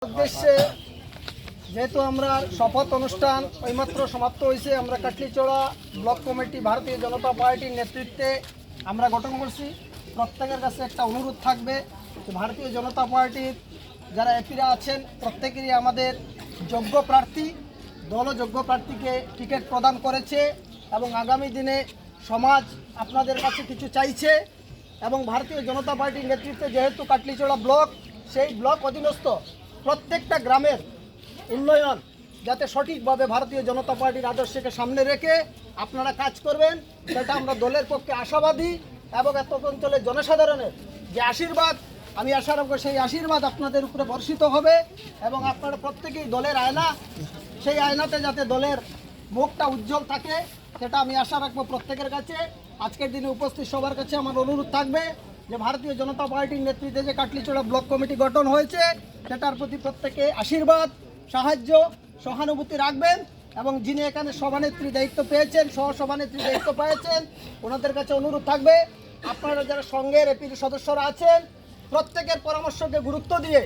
উদ্দেশ্যে যেহেতু আমরা শপথ অনুষ্ঠান এইমাত্র সমাপ্ত হয়েছে, আমরা কাটলিচড়া ব্লক কমিটি ভারতীয় জনতা পার্টির নেতৃত্বে আমরা গঠন করছি। প্রত্যেকের কাছে একটা অনুরোধ থাকবে যে ভারতীয় জনতা পার্টির যারা এপিরা আছেন প্রত্যেকেরই আমাদের যোগ্য প্রার্থী, দলযোগ্য প্রার্থীকে টিকিট প্রদান করেছে এবং আগামী দিনে সমাজ আপনাদের কাছে কিছু চাইছে এবং ভারতীয় জনতা পার্টির নেতৃত্বে যেহেতু কাটলিচড়া ব্লক, সেই ব্লক অধীনস্থ প্রত্যেকটা গ্রামের উন্নয়ন যাতে সঠিকভাবে ভারতীয় জনতা পার্টির আদর্শকে সামনে রেখে আপনারা কাজ করবেন, সেটা আমরা দলের পক্ষে আশাবাদী। এবং এত অঞ্চলের জনসাধারণের যে আশীর্বাদ, আমি আশা রাখবো সেই আশীর্বাদ আপনাদের উপরে বর্ষিত হবে এবং আপনারা প্রত্যেকেই দলের আয়না, সেই আয়নাতে যাতে দলের মুখটা উজ্জ্বল থাকে সেটা আমি আশা রাখবো প্রত্যেকের কাছে। আজকের দিনে উপস্থিত সবার কাছে আমার অনুরোধ থাকবে যে ভারতীয় জনতা পার্টির নেতৃত্বে যে কাটলিচড়া ব্লক কমিটি গঠন হয়েছে সেটার প্রতি প্রত্যেকে আশীর্বাদ, সাহায্য, সহানুভূতি রাখবেন এবং যিনি এখানে সভানেত্রী দায়িত্ব পেয়েছেন, সহসভানেত্রী দায়িত্ব পেয়েছেন, ওনাদের কাছে অনুরোধ থাকবে আপনারা যারা সঙ্গের এপির সদস্যরা আছেন প্রত্যেকের পরামর্শকে গুরুত্ব দিয়ে,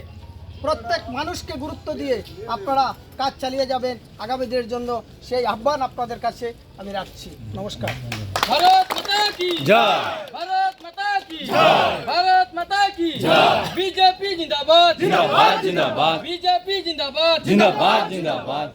প্রত্যেক মানুষকে গুরুত্ব দিয়ে আপনারা কাজ চালিয়ে যাবেন আগামী দিনের জন্য, সেই আহ্বান আপনাদের কাছে আমি রাখছি। নমস্কার। भारत माता की जय। भारत माता की जय। भारत माता की जय। बीजेपी जिंदाबाद जिंदाबाद जिंदाबाद। बीजेपी जिंदाबाद जिंदाबाद जिंदाबाद।